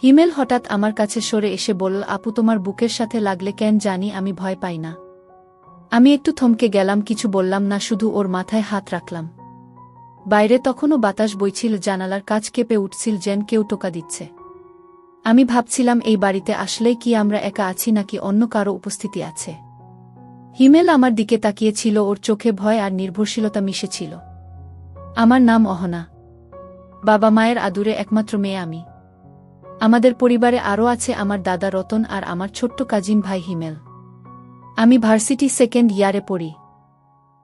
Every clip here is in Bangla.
হিমেল হঠাৎ আমার কাছে সরে এসে বলল, আপু তোমার বুকের সাথে লাগলে কেন জানি আমি ভয় পাই না। আমি একটু থমকে গেলাম, কিছু বললাম না, শুধু ওর মাথায় হাত রাখলাম। বাইরে তখনও বাতাস বইছিল, জানালার কাচ কেঁপে উঠছিল যেন কেউ টোকা দিচ্ছে। আমি ভাবছিলাম এই বাড়িতে আসলেই কি আমরা একা আছি নাকি অন্য কারো উপস্থিতি আছে। হিমেল আমার দিকে তাকিয়েছিল, ওর চোখে ভয় আর নির্ভরশীলতা মিশেছিল। আমার নাম অহনা। বাবা মায়ের আদুরে একমাত্র মেয়ে আমি। আমাদের পরিবারে আরও আছে আমার দাদা রতন আর আমার ছোট্ট কাজিন ভাই হিমেল। আমি ভার্সিটি সেকেন্ড ইয়ারে পড়ি।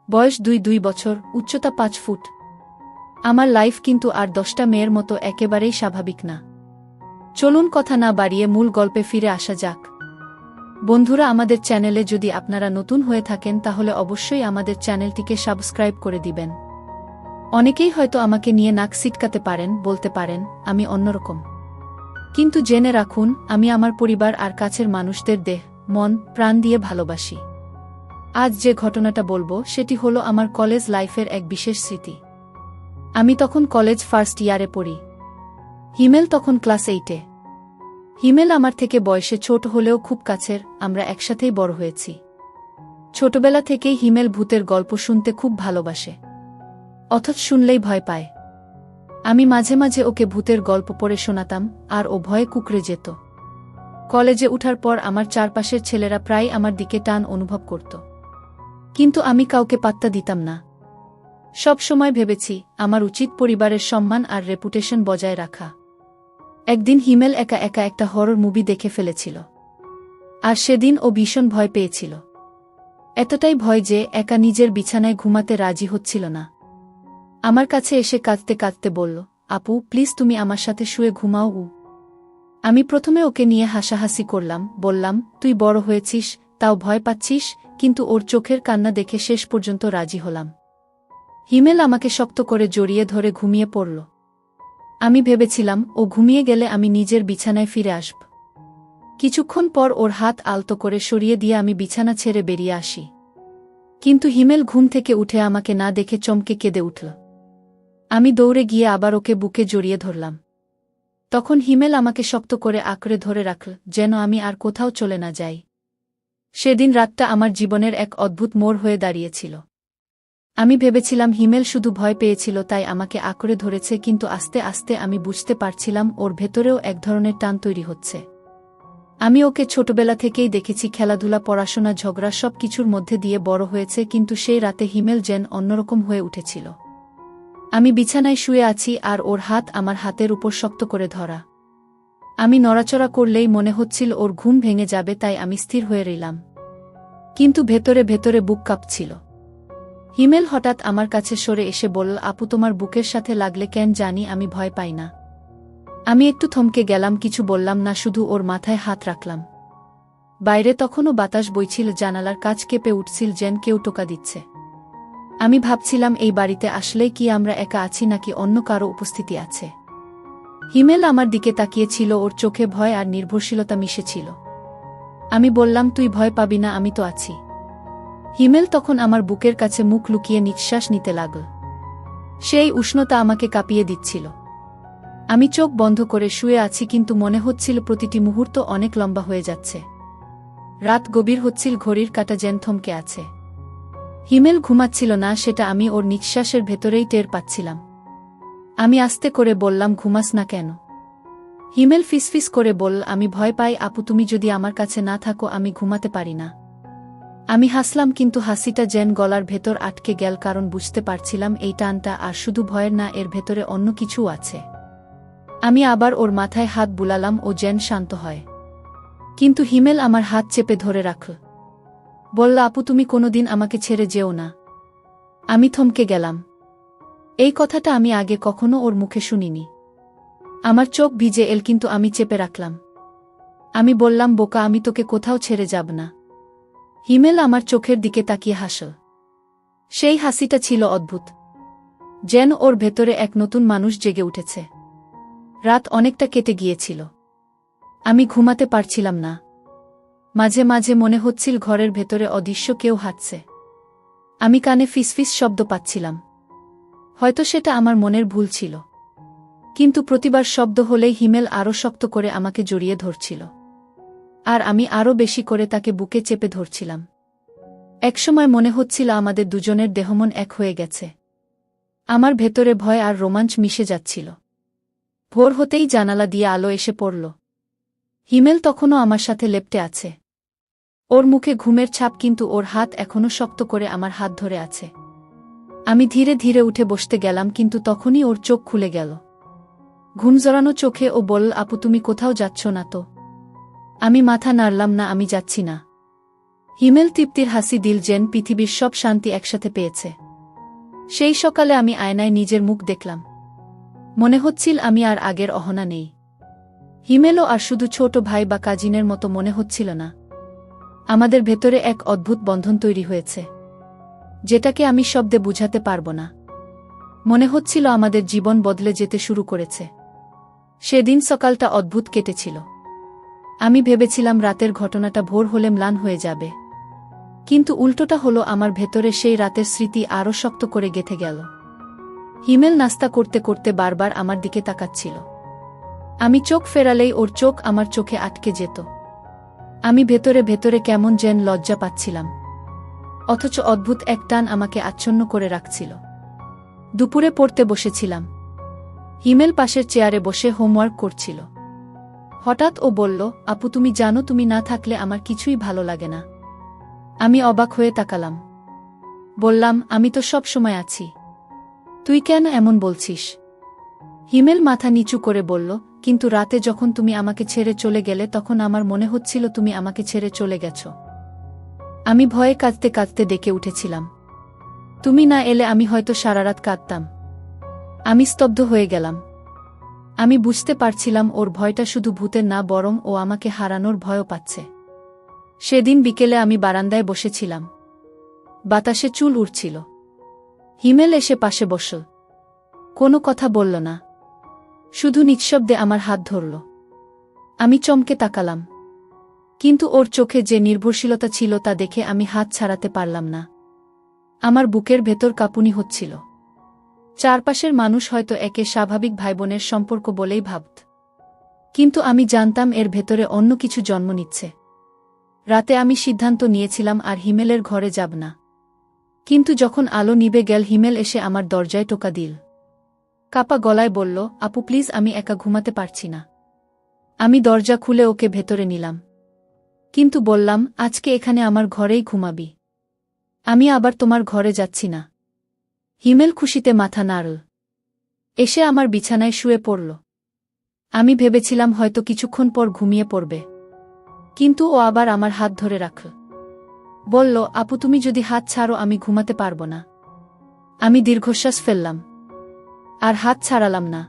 বয়স ২ বছর, উচ্চতা ৫ ফুট। আমার লাইফ কিন্তু আর ১০টা মেয়ের মতো একেবারেই স্বাভাবিক না। চলুন কথা না বাড়িয়ে মূল গল্পে ফিরে আসা যাক। বন্ধুরা, আমাদের চ্যানেলে যদি আপনারা নতুন হয়ে থাকেন তাহলে অবশ্যই আমাদের চ্যানেলটিকে সাবস্ক্রাইব করে দিবেন। অনেকেই হয়তো আমাকে নিয়ে নাক সিটকাতে পারেন, বলতে পারেন আমি অন্যরকম। কিন্তু জেনে রাখুন, আমি আমার পরিবার আর কাছের মানুষদের দেহ, মন, প্রাণ দিয়ে ভালোবাসি। আজ যে ঘটনাটা বলবো সেটি হলো আমার কলেজ লাইফের এক বিশেষ স্মৃতি। আমি তখন কলেজ ফার্স্ট ইয়ারে পড়ি। হিমেল তখন ক্লাস 8-এ। হিমেল আমার থেকে বয়সে ছোট হলেও খুব কাছের, আমরা একসাথেই বড় হয়েছি। ছোটবেলা থেকেই হিমেল ভূতের গল্প শুনতে খুব ভালোবাসে, অথচ শুনলেই ভয় পায়। আমি মাঝে মাঝে ওকে ভূতের গল্প পড়ে শোনাতাম আর ও ভয়ে কুঁকড়ে যেত। কলেজে উঠার পর আমার চারপাশের ছেলেরা প্রায় আমার দিকে টান অনুভব করত, কিন্তু আমি কাউকে পাত্তা দিতাম না। সব সময় ভেবেছি আমার উচিত পরিবারের সম্মান আর রেপুটেশন বজায় রাখা। একদিন হিমেল একা একা একটা হরর মুভি দেখে ফেলেছিল, আর সেদিন ও ভীষণ ভয় পেয়েছিল। এতটাই ভয় যে একা নিজের বিছানায় ঘুমাতে রাজি হচ্ছিল না। আমার কাছে এসে কাঁদতে কাঁদতে বলল, আপু প্লিজ তুমি আমার সাথে শুয়ে ঘুমাও। আমি প্রথমে ওকে নিয়ে হাসাহাসি করলাম, বললাম তুই বড় হয়েছিস, তাও ভয় পাচ্ছিস, কিন্তু ওর চোখের কান্না দেখে শেষ পর্যন্ত রাজি হলাম। হিমেল আমাকে শক্ত করে জড়িয়ে ধরে ঘুমিয়ে পড়ল। আমি ভেবেছিলাম ও ঘুমিয়ে গেলে আমি নিজের বিছানায় ফিরে আসব। কিছুক্ষণ পর ওর হাত আলতো করে সরিয়ে দিয়ে আমি বিছানা ছেড়ে বেরিয়ে আসি। কিন্তু হিমেল ঘুম থেকে উঠে আমাকে না দেখে চমকে কেঁদে উঠল। আমি দৌড়ে গিয়ে আবার ওকে বুকে জড়িয়ে ধরলাম। তখন হিমেল আমাকে শক্ত করে আঁকড়ে ধরে রাখল, যেন আমি আর কোথাও চলে না যাই। সেদিন রাতটা আমার জীবনের এক অদ্ভুত মোড় হয়ে দাঁড়িয়েছিল। আমি ভেবেছিলাম হিমেল শুধু ভয় পেয়েছিল তাই আমাকে আঁকড়ে ধরেছে, কিন্তু আস্তে আস্তে আমি বুঝতে পারছিলাম ওর ভেতরেও এক ধরনের টান তৈরি হচ্ছে। আমি ওকে ছোটবেলা থেকেই দেখেছি, খেলাধুলা, পড়াশোনা, ঝগড়া সব কিছুর মধ্যে দিয়ে বড় হয়েছে, কিন্তু সেই রাতে হিমেল যেন অন্যরকম হয়ে উঠেছিল। আমি বিছানায় শুয়ে আছি আর ওর হাত আমার হাতের উপর শক্ত করে ধরা। আমি নড়াচড়া করলেই মনে হচ্ছিল ওর ঘুম ভেঙে যাবে, তাই আমি স্থির হয়ে রইলাম। কিন্তু ভেতরে ভেতরে বুক কাঁপছিল। হিমেল হঠাৎ আমার কাছে সরে এসে বলল, আপু তোমার বুকের সাথে লাগলে কেন জানি আমি ভয় পাই না। আমি একটু থমকে গেলাম, কিছু বললাম না, শুধু ওর মাথায় হাত রাখলাম। বাইরে তখনও বাতাস বইছিল, জানালার কাচ কেঁপে উঠছিল যেন কেউ টোকা দিচ্ছে। আমি ভাবছিলাম এই বাড়িতে আসলেই কি আমরা একা আছি নাকি অন্য কারো উপস্থিতি আছে। হিমেল আমার দিকে তাকিয়েছিল, ওর চোখে ভয় আর নির্ভরশীলতা মিশেছিল। আমি বললাম, তুই ভয় পাবি না, আমি তো আছি। হিমেল তখন আমার বুকের কাছে মুখ লুকিয়ে নিঃশ্বাস নিতে লাগল। সেই উষ্ণতা আমাকে কাঁপিয়ে দিচ্ছিল। আমি চোখ বন্ধ করে শুয়ে আছি, কিন্তু মনে হচ্ছিল প্রতিটি মুহূর্ত অনেক লম্বা হয়ে যাচ্ছে। রাত গভীর হচ্ছিল, ঘড়ির কাঁটা যেন থমকে আছে। হিমেল ঘুমাচ্ছিল না, সেটা আমি ওর নিঃশ্বাসের ভেতরেই টের পাচ্ছিলাম। আমি আস্তে করে বললাম, ঘুমাস না কেন? হিমেল ফিসফিস করে বলল, আমি ভয় পাই আপু, তুমি যদি আমার কাছে না থাকো আমি ঘুমাতে পারি না। আমি হাসলাম, কিন্তু হাসিটা যেন গলার ভেতর আটকে গেল, কারণ বুঝতে পারছিলাম এই টানটা আর শুধু ভয়ের না, এর ভেতরে অন্য কিছু আছে। আমি আবার ওর মাথায় হাত বুলালাম, ও যেন শান্ত হয়। কিন্তু হিমেল আমার হাত চেপে ধরে রাখল, বলল, আপু তুমি কোনোদিন আমাকে ছেড়ে যেও না। আমি থমকে গেলাম। এই কথাটা আমি আগে কখনো ওর মুখে শুনিনি। আমার চোখ ভিজে এল, কিন্তু আমি চেপে রাখলাম। আমি বললাম, বোকা, আমি তোকে কোথাও ছেড়ে যাব না। হিমেল আমার চোখের দিকে তাকিয়ে হাসল। সেই হাসিটা ছিল অদ্ভুত, যেন ওর ভেতরে এক নতুন মানুষ জেগে উঠেছে। রাত অনেকটা কেটে গিয়েছিল। আমি ঘুমাতে পারছিলাম না। মাঝে মাঝে মনে হচ্ছিল ঘরের ভেতরে অদৃশ্য কেউ হাঁটছে। আমি কানে ফিসফিস শব্দ পাচ্ছিলাম। হয়তো সেটা আমার মনের ভুল ছিল, কিন্তু প্রতিবার শব্দ হলেই হিমেল আরও শক্ত করে আমাকে জড়িয়ে ধরছিল। আর আমি আরও বেশি করে তাকে বুকে চেপে ধরছিলাম। একসময় মনে হচ্ছিল আমাদের দুজনের দেহমন এক হয়ে গেছে। আমার ভেতরে ভয় আর রোমাঞ্চ মিশে যাচ্ছিল। ভোর হতেই জানালা দিয়ে আলো এসে পড়ল। হিমেল তখনও আমার সাথে লেপ্টে আছে। ওর মুখে ঘুমের ছাপ, কিন্তু ওর হাত এখনও শক্ত করে আমার হাত ধরে আছে। আমি ধীরে ধীরে উঠে বসতে গেলাম, কিন্তু তখনই ওর চোখ খুলে গেল। ঘুম জড়ানো চোখে ও বলল, আপু তুমি কোথাও যাচ্ছ না তো? আমি মাথা নাড়লাম, না আমি যাচ্ছি না। হিমেল তৃপ্তির হাসি দিল, যেন পৃথিবীর সব শান্তি একসাথে পেয়েছে। সেই সকালে আমি আয়নায় নিজের মুখ দেখলাম। মনে হচ্ছিল আমি আর আগের অহনা নেই। হিমেলও আর শুধু ছোট ভাই বা কাজিনের মতো মনে হচ্ছিল না। আমাদের ভেতরে এক অদ্ভুত বন্ধন তৈরি হয়েছে, যেটাকে আমি শব্দে বুঝাতে পারব না। মনে হচ্ছিল আমাদের জীবন বদলে যেতে শুরু করেছে। সেদিন সকালটা অদ্ভুত কেটেছিল। আমি ভেবেছিলাম রাতের ঘটনাটা ভোর হলে ম্লান হয়ে যাবে, কিন্তু উল্টোটা হলো, আমার ভেতরে সেই রাতের স্মৃতি আরও শক্ত করে গেঁথে গেল। হিমেল নাস্তা করতে করতে বারবার আমার দিকে তাকাচ্ছিল। আমি চোখ ফেরালেই ওর চোখ আমার চোখে আটকে যেত। আমি ভেতরে ভেতরে কেমন যেন লজ্জা পাচ্ছিলাম, অথচ অদ্ভুত এক টান আমাকে আচ্ছন্ন করে রাখছিল। দুপুরে পড়তে বসেছিলাম। হিমেল পাশের চেয়ারে বসে হোমওয়ার্ক করছিল। হঠাৎ ও বলল, আপু তুমি জানো, তুমি না থাকলে আমার কিছুই ভালো লাগে না। আমি অবাক হয়ে তাকালাম। বললাম, আমি তো সব সময় আছি, তুই কেন এমন বলছিস? হিমেল মাথা নিচু করে বলল, কিন্তু রাতে যখন তুমি আমাকে ছেড়ে চলে গেলে তখন আমার মনে হচ্ছিল তুমি আমাকে ছেড়ে চলে গেছ। আমি ভয়ে কাঁদতে কাঁদতে ডেকে উঠেছিলাম। তুমি না এলে আমি হয়তো সারারাত কাঁদতাম। আমি স্তব্ধ হয়ে গেলাম। আমি বুঝতে পারছিলাম ওর ভয়টা শুধু ভূতের না, বরং ও আমাকে হারানোর ভয়ও পাচ্ছে। সেদিন বিকেলে আমি বারান্দায় বসেছিলাম। বাতাসে চুল উড়ছিল। হিমেল এসে পাশে বসল। কোনো কথা বলল না, শুধু নিঃশব্দে আমার হাত ধরল। আমি চমকে তাকালাম, কিন্তু ওর চোখে যে নির্ভরশীলতা ছিল তা দেখে আমি হাত ছাড়াতে পারলাম না। আমার বুকের ভেতর কাঁপুনি হচ্ছিল। চারপাশের মানুষ হয়তো একে স্বাভাবিক ভাইবোনের সম্পর্ক বলেই ভাবত, কিন্তু আমি জানতাম এর ভেতরে অন্য কিছু জন্ম নিচ্ছে। রাতে আমি সিদ্ধান্ত নিয়েছিলাম আর হিমেলের ঘরে যাব না। কিন্তু যখন আলো নিভে গেল, হিমেল এসে আমার দরজায় টোকা দিল। কাপা গলায় বলল, আপু প্লিজ, আমি একা ঘুমাতে পারছি না। আমি দরজা খুলে ওকে ভেতরে নিলাম, কিন্তু বললাম, আজকে এখানে আমার ঘরেই ঘুমাবি। আমি আবার তোমার ঘরে যাচ্ছি না। হিমেল খুশিতে মাথা নাড়ল। এসে আমার বিছানায় শুয়ে পড়ল। আমি ভেবেছিলাম হয়তো কিছুক্ষণ পর ঘুমিয়ে পড়বে, কিন্তু ও আবার আমার হাত ধরে রাখল। বলল, আপু তুমি যদি হাত ছাড়ো আমি ঘুমাতে পারব না। আমি দীর্ঘশ্বাস ফেললাম, আর হাত ছাড়ালাম না।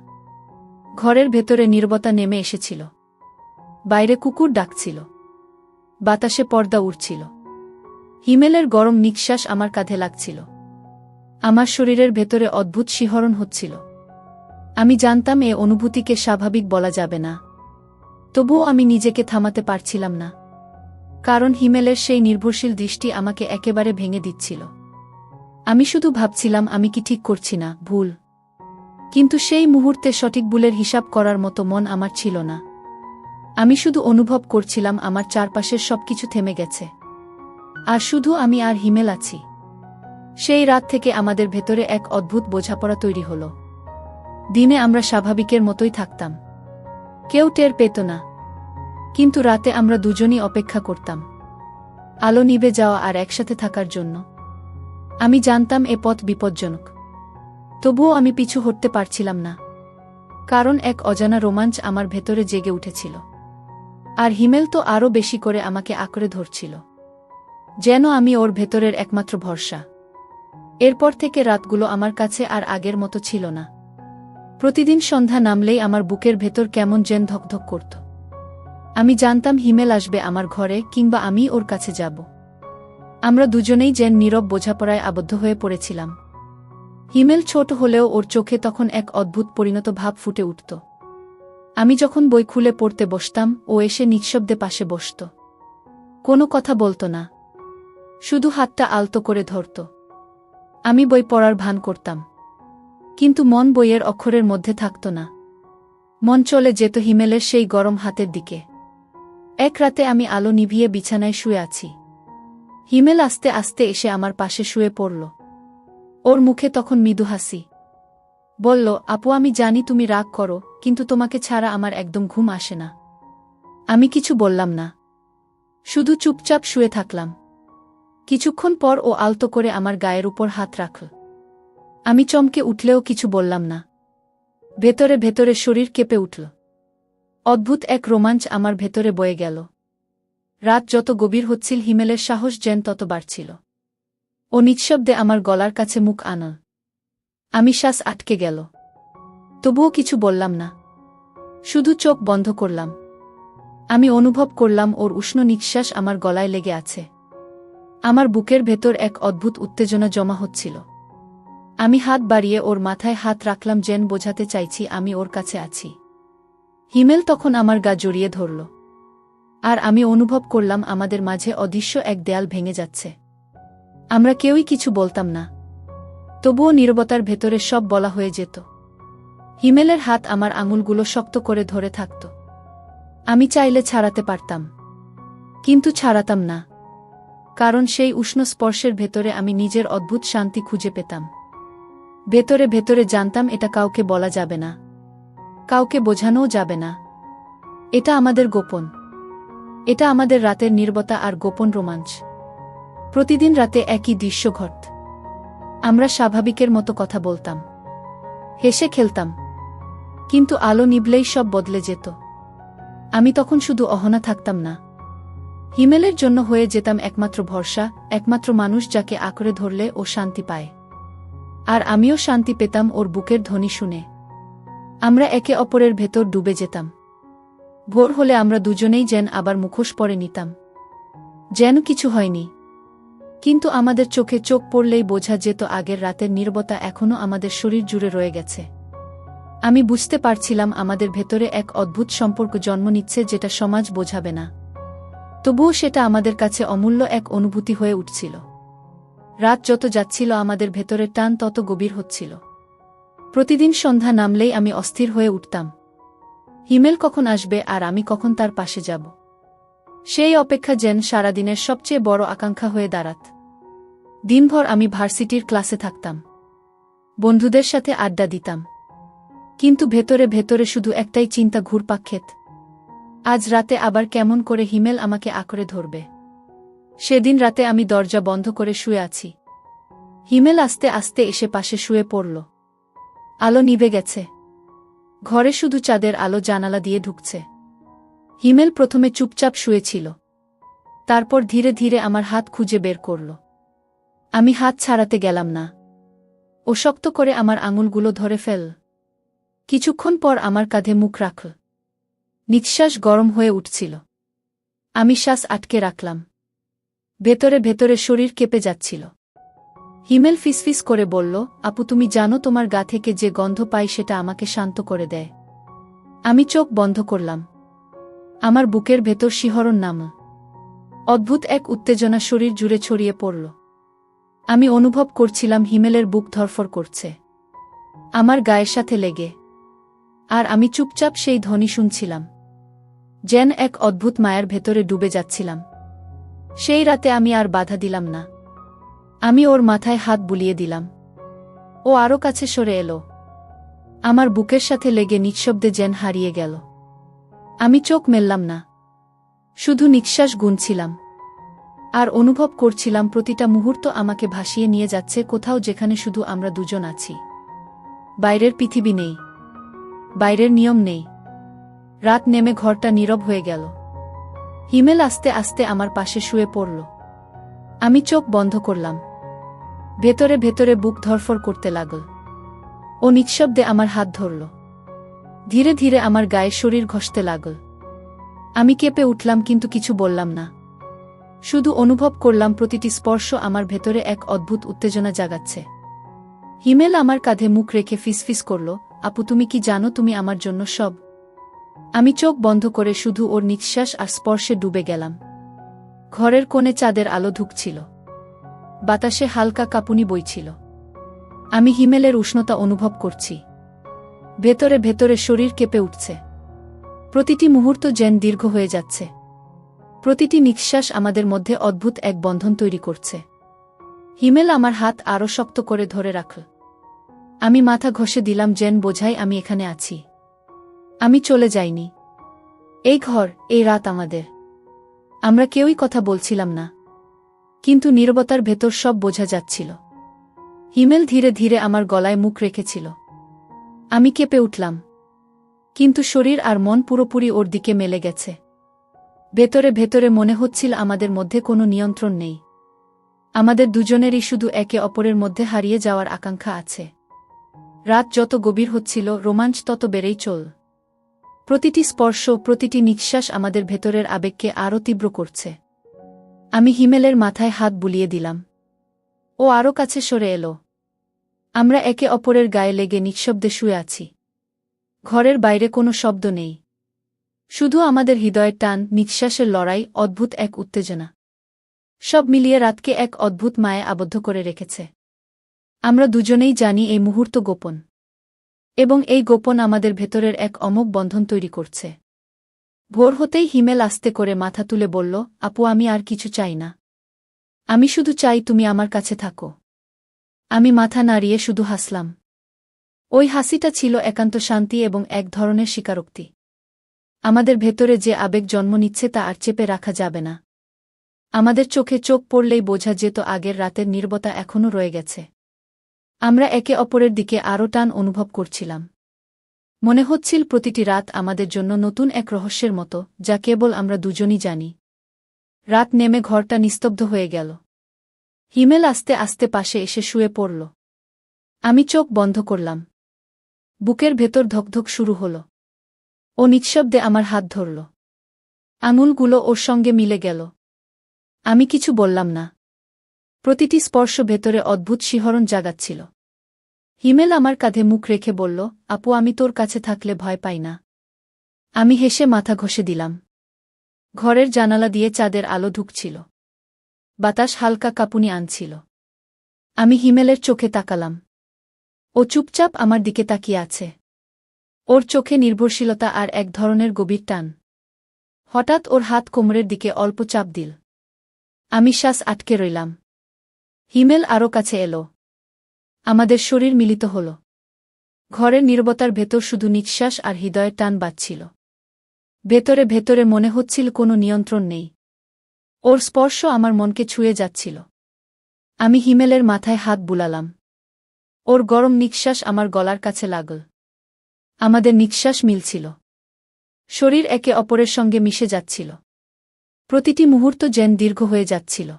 ঘরের ভেতরে নীরবতা নেমে এসেছিল। বাইরে কুকুর ডাকছিল, বাতাসে পর্দা উড়ছিল। হিমেলের গরম নিঃশ্বাস আমার কাঁধে লাগছিল। আমার শরীরের ভেতরে অদ্ভুত শিহরণ হচ্ছিল। আমি জানতাম এ অনুভূতিকে স্বাভাবিক বলা যাবে না, তবুও আমি নিজেকে থামাতে পারছিলাম না, কারণ হিমেলের সেই নির্ভরশীল দৃষ্টি আমাকে একেবারে ভেঙে দিচ্ছিল। আমি শুধু ভাবছিলাম, আমি কি ঠিক করছি না, ভুল? কিন্তু সেই মুহূর্তে সঠিক ভুলের হিসাব করার মতো মন আমার ছিল না। আমি শুধু অনুভব করছিলাম আমার চারপাশের সবকিছু থেমে গেছে, আর শুধু আমি আর হিমেল আছি। সেই রাত থেকে আমাদের ভেতরে এক অদ্ভুত বোঝাপড়া তৈরি হল। দিনে আমরা স্বাভাবিকের মতোই থাকতাম, কেউ টের পেত না, কিন্তু রাতে আমরা দুজনই অপেক্ষা করতাম আলো নিভে যাওয়া আর একসাথে থাকার জন্য। আমি জানতাম এ পথ বিপজ্জনক, তবুও আমি পিছু হটতে পারছিলাম না, কারণ এক অজানা রোমাঞ্চ আমার ভেতরে জেগে উঠেছিল। আর হিমেল তো আরও বেশি করে আমাকে আঁকড়ে ধরছিল, যেন আমি ওর ভেতরের একমাত্র ভরসা। এরপর থেকে রাতগুলো আমার কাছে আর আগের মতো ছিল না। প্রতিদিন সন্ধ্যা নামলেই আমার বুকের ভেতর কেমন যেন ধকধক করত। আমি জানতাম হিমেল আসবে আমার ঘরে, কিংবা আমি ওর কাছে যাব। আমরা দুজনেই যেন নীরব বোঝাপড়ায় আবদ্ধ হয়ে পড়েছিলাম। হিমেল ছোট হলেও ওর চোখে তখন এক অদ্ভুত পরিণত ভাব ফুটে উঠত। আমি যখন বই খুলে পড়তে বসতাম, ও এসে নিঃশব্দে পাশে বসত। কোনো কথা বলত না, শুধু হাতটা আলতো করে ধরত। আমি বই পড়ার ভান করতাম, কিন্তু মন বইয়ের অক্ষরের মধ্যে থাকত না। মন চলে যেত হিমেলের সেই গরম হাতের দিকে। এক রাতে আমি আলো নিভিয়ে বিছানায় শুয়ে আছি। হিমেল আস্তে আস্তে এসে আমার পাশে শুয়ে পড়ল। ওর মুখে তখন মৃদু হাসি। বলল, আপু, আমি জানি তুমি রাগ করো, কিন্তু তোমাকে ছাড়া আমার একদম ঘুম আসে না। আমি কিছু বললাম না, শুধু চুপচাপ শুয়ে থাকলাম। কিছুক্ষণ পর ও আলতো করে আমার গায়ের উপর হাত রাখল। আমি চমকে উঠলেও কিছু বললাম না। ভেতরে ভেতরে শরীর কেঁপে উঠল। অদ্ভুত এক রোমাঞ্চ আমার ভেতরে বয়ে গেল। রাত যত গভীর হচ্ছিল, হিমেলের সাহস যেন তত বাড়ছিল। ও নিঃশব্দে আমার গলার কাছে মুখ আনল। আমি শ্বাস আটকে গেল, তবুও কিছু বললাম না, শুধু চোখ বন্ধ করলাম। আমি অনুভব করলাম ওর উষ্ণ নিঃশ্বাস আমার গলায় লেগে আছে। আমার বুকের ভেতর এক অদ্ভুত উত্তেজনা জমা হচ্ছিল। আমি হাত বাড়িয়ে ওর মাথায় হাত রাখলাম, যেন বোঝাতে চাইছি আমি ওর কাছে আছি। হিমেল তখন আমার গা জড়িয়ে ধরল, আর আমি অনুভব করলাম আমাদের মাঝে অদৃশ্য এক দেয়াল ভেঙে যাচ্ছে। আমরা কেউই কিছু বলতাম না, তবুও নীরবতার ভেতরে সব বলা হয়ে যেত। হিমেলের হাত আমার আঙুলগুলো শক্ত করে ধরে থাকত। আমি চাইলে ছাড়াতে পারতাম, কিন্তু ছাড়াতাম না, কারণ সেই উষ্ণ স্পর্শের ভেতরে আমি নিজের অদ্ভুত শান্তি খুঁজে পেতাম। ভেতরে ভেতরে জানতাম এটা কাউকে বলা যাবে না, কাউকে বোঝানোও যাবে না। এটা আমাদের গোপন, এটা আমাদের রাতের নীরবতা আর গোপন রোমাঞ্চ। প্রতিদিন রাতে একই দৃশ্য ঘটত। আমরা স্বাভাবিকের মতো কথা বলতাম, হেসে খেলতাম, কিন্তু আলো নিভলেই সব বদলে যেত। আমি তখন শুধু অহনা থাকতাম না, হিমেলের জন্য হয়ে যেতাম একমাত্র ভরসা, একমাত্র মানুষ যাকে আঁকড়ে ধরলে ও শান্তি পায়। আর আমিও শান্তি পেতাম ওর বুকের ধ্বনি শুনে। আমরা একে অপরের ভেতর ডুবে যেতাম। ভোর হলে আমরা দুজনেই যেন আবার মুখোশ পরে নিতাম, যেন কিছু হয়নি। কিন্তু আমাদের চোখে চোখ পড়লেই বোঝা যেত আগের রাতের নীরবতা এখনও আমাদের শরীর জুড়ে রয়ে গেছে। আমি বুঝতে পারছিলাম আমাদের ভেতরে এক অদ্ভুত সম্পর্ক জন্ম নিচ্ছে, যেটা সমাজ বোঝাবে না, তবুও সেটা আমাদের কাছে অমূল্য এক অনুভূতি হয়ে উঠছিল। রাত যত যাচ্ছিল আমাদের ভেতরের টান তত গভীর হচ্ছিল। প্রতিদিন সন্ধ্যা নামলেই আমি অস্থির হয়ে উঠতাম। হিমেল কখন আসবে আর আমি কখন তার পাশে যাব, সেই অপেক্ষা যেন সারাদিনের সবচেয়ে বড় আকাঙ্ক্ষা হয়ে দাঁড়াত। দিনভর আমি ভার্সিটির ক্লাসে থাকতাম, বন্ধুদের সাথে আড্ডা দিতাম, কিন্তু ভেতরে ভেতরে শুধু একটাই চিন্তা ঘুরপাক খেত। আজ রাতে আবার কেমন করে হিমেল আমাকে আঁকড়ে ধরবে। সেদিন রাতে আমি দরজা বন্ধ করে শুয়ে আছি। হিমেল আস্তে আস্তে এসে পাশে শুয়ে পড়ল। আলো নিভে গেছে, ঘরে শুধু চাঁদের আলো জানালা দিয়ে ঢুকছে। হিমেল প্রথমে চুপচাপ শুয়েছিল, তারপর ধীরে ধীরে আমার হাত খুঁজে বের করল। আমি হাত ছাড়াতে গেলাম না, ও শক্ত করে আমার আঙুলগুলো ধরে ফেল। কিছুক্ষণ পর আমার কাঁধে মুখ রাখল। নিঃশ্বাস গরম হয়ে উঠছিল, আমি শ্বাস আটকে রাখলাম। ভেতরে ভেতরে শরীর কেঁপে যাচ্ছিল। হিমেল ফিসফিস করে বলল, আপু, তুমি জানো তোমার গা থেকে যে গন্ধ পাই সেটা আমাকে শান্ত করে দেয়। আমি চোখ বন্ধ করলাম, আমার বুকের ভেতর শিহরণ নামল। অদ্ভুত এক উত্তেজনা শরীর জুড়ে ছড়িয়ে পড়ল। আমি অনুভব করছিলাম হিমেলের বুক ধরফর করছে আমার গায়ের সাথে লেগে, আর আমি চুপচাপ সেই ধ্বনি শুনছিলাম, যেন এক অদ্ভুত মায়ার ভেতরে ডুবে যাচ্ছিলাম। সেই রাতে আমি আর বাধা দিলাম না, আমি ওর মাথায় হাত বুলিয়ে দিলাম। ও আরও কাছে সরে এলো, আমার বুকের সাথে লেগে নিঃশব্দে যেন হারিয়ে গেল। আমি চোখ মেললাম না, শুধু নিঃশ্বাস গুনছিলাম, আর অনুভব করছিলাম প্রতিটা মুহূর্ত আমাকে ভাসিয়ে নিয়ে যাচ্ছে কোথাও, যেখানে শুধু আমরা দুজন আছি। বাইরের পৃথিবী নেই, বাইরের নিয়ম নেই। রাত নেমে ঘরটা নীরব হয়ে গেল। হিমেল আস্তে আস্তে আমার পাশে শুয়ে পড়ল। আমি চোখ বন্ধ করলাম। ভেতরে ভেতরে বুক ধরফর করতে লাগল। ও নিঃশব্দে আমার হাত ধরল, ধীরে ধীরে আমার গায়ে শরীর ঘষতে লাগল। আমি কেঁপে উঠলাম, কিন্তু কিছু বললাম না, শুধু অনুভব করলাম প্রতিটি স্পর্শ আমার ভেতরে এক অদ্ভুত উত্তেজনা জাগাচ্ছে। হিমেল আমার কাঁধে মুখ রেখে ফিসফিস করল, আপু, তুমি কি জানো তুমি আমার জন্য সব। আমি চোখ বন্ধ করে শুধু ওর নিঃশ্বাস আর স্পর্শে ডুবে গেলাম। ঘরের কোণে চাঁদের আলো ঢুকছিল, বাতাসে হালকা কাঁপুনি বইছিল। আমি হিমেলের উষ্ণতা অনুভব করছি, ভেতরে ভেতরে শরীর কেঁপে উঠছে। প্রতিটি মুহূর্ত যেন দীর্ঘ হয়ে যাচ্ছে। প্রতিটি নিঃশ্বাস আমাদের মধ্যে অদ্ভুত এক বন্ধন তৈরি করছে। হিমেল আমার হাত আরও শক্ত করে ধরে রাখল। আমি মাথা ঘষে দিলাম, যেন বোঝাই আমি এখানে আছি। আমি চলে যাইনি। এই ঘর, এই রাত আমাদের। আমরা কেউই কথা বলছিলাম না, কিন্তু নীরবতার ভেতর সব বোঝা যাচ্ছিল। হিমেল ধীরে ধীরে আমার গলায় মুখ রেখেছিল। আমি কেঁপে উঠলাম, কিন্তু শরীর আর মন পুরোপুরি ওর দিকে মেলে গেছে। ভেতরে ভেতরে মনে হচ্ছিল আমাদের মধ্যে কোনো নিয়ন্ত্রণ নেই। আমাদের দুজনেরই শুধু একে অপরের মধ্যে হারিয়ে যাওয়ার আকাঙ্ক্ষা আছে। রাত যত গভীর হচ্ছিল, রোমাঞ্চ তত বেড়েই চল। প্রতিটি স্পর্শ, প্রতিটি নিঃশ্বাস আমাদের ভেতরের আবেগকে আরও তীব্র করছে। আমি হিমেলের মাথায় হাত বুলিয়ে দিলাম। ও আরও কাছে সরে এলো। আমরা একে অপরের গায়ে লেগে নিঃশব্দে শুয়ে আছি। ঘরের বাইরে কোনো শব্দ নেই, শুধু আমাদের হৃদয়ের টান, নিঃশ্বাসের লড়াই, অদ্ভুত এক উত্তেজনা। সব মিলিয়ে রাতকে এক অদ্ভুত মায়ে আবদ্ধ করে রেখেছে। আমরা দুজনেই জানি এই মুহূর্ত গোপন, এবং এই গোপন আমাদের ভেতরের এক অমোঘ বন্ধন তৈরি করছে। ভোর হতেই হিমেল আস্তে করে মাথা তুলে বলল, আপু, আমি আর কিছু চাই না। আমি শুধু চাই তুমি আমার কাছে থাকো। আমি মাথা নাড়িয়ে শুধু হাসলাম। ওই হাসিটা ছিল একান্ত শান্তি এবং এক ধরনের স্বীকারোক্তি। আমাদের ভেতরে যে আবেগ জন্ম নিচ্ছে তা আর চেপে রাখা যাবে না। আমাদের চোখে চোখ পড়লেই বোঝা যেত আগের রাতের নীরবতা এখনও রয়ে গেছে। আমরা একে অপরের দিকে আরও টান অনুভব করছিলাম। মনে হচ্ছিল প্রতিটি রাত আমাদের জন্য নতুন এক রহস্যের মতো, যা কেবল আমরা দুজনই জানি। রাত নেমে ঘরটা নিস্তব্ধ হয়ে গেল। হিমেল আস্তে আস্তে পাশে এসে শুয়ে পড়ল। আমি চোখ বন্ধ করলাম। বুকের ভেতর ধকধক শুরু হল। ও নিঃশব্দে আমার হাত ধরল। আঙুলগুলো ওর সঙ্গে মিলে গেল। আমি কিছু বললাম না। প্রতিটি স্পর্শ ভেতরে অদ্ভুত শিহরণ জাগাচ্ছিল। হিমেল আমার কাঁধে মুখ রেখে বলল, আপু, আমি তোর কাছে থাকলে ভয় পাই না। আমি হেসে মাথা ঘষে দিলাম। ঘরের জানালা দিয়ে চাঁদের আলো ঢুকছিল। বাতাস হালকা কাঁপুনি আনছিল। আমি হিমেলের চোখে তাকালাম। ও চুপচাপ আমার দিকে তাকিয়ে আছে। ওর চোখে নির্ভরশীলতা আর এক ধরনের গভীর টান। হঠাৎ ওর হাত কোমরের দিকে অল্প চাপ দিল। আমি শ্বাস আটকে রইলাম। হিমেল আরও কাছে এলো। আমাদের শরীর মিলিত হল। ঘরের নীরবতার ভেতর শুধু নিঃশ্বাস আর হৃদয়ের টান বাজছিল। ভেতরে ভেতরে মনে হচ্ছিল কোনো নিয়ন্ত্রণ নেই। ওর স্পর্শ আমার মনকে ছুঁয়ে যাচ্ছিল। আমি হিমেলের মাথায় হাত বুলালাম। ওর গরম নিঃশ্বাস আমার গলার কাছে লাগল। আমাদের নিঃশ্বাস মিলছিল। শরীর একে অপরের সঙ্গে মিশে যাচ্ছিল। প্রতিটি মুহূর্ত যেন দীর্ঘ হয়ে যাচ্ছিল।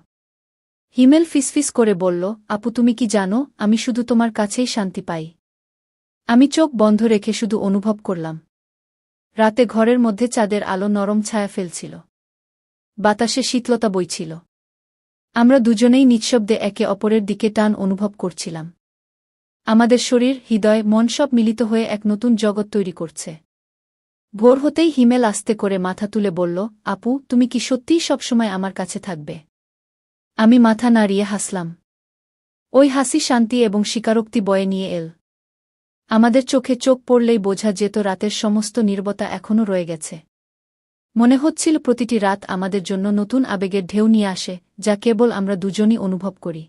হিমেল ফিসফিস করে বলল, আপু, তুমি কি জানো, আমি শুধু তোমার কাছেই শান্তি পাই। আমি চোখ বন্ধ রেখে শুধু অনুভব করলাম। রাতে ঘরের মধ্যে চাঁদের আলো নরম ছায়া ফেলছিল। বাতাসে শীতলতা বইছিল। আমরা দুজনেই নিঃশব্দে একে অপরের দিকে টান অনুভব করছিলাম। আমাদের শরীর, হৃদয়, মন সব মিলিত হয়ে এক নতুন জগৎ তৈরি করছে। ভোর হতেই হিমেল আস্তে করে মাথা তুলে বলল, আপু, তুমি কি সত্যিই সবসময় আমার কাছে থাকবে? আমি মাথা নাড়িয়ে হাসলাম। ওই হাসি শান্তি এবং স্বীকারোক্তি বয়ে নিয়ে এল। আমাদের চোখে চোখ পড়লেই বোঝা যেত রাতের সমস্ত নীরবতা এখনও রয়ে গেছে। মনে হচ্ছিল প্রতিটি রাত আমাদের জন্য নতুন আবেগের ঢেউ নিয়ে আসে, যা কেবল আমরা দুজনই অনুভব করি।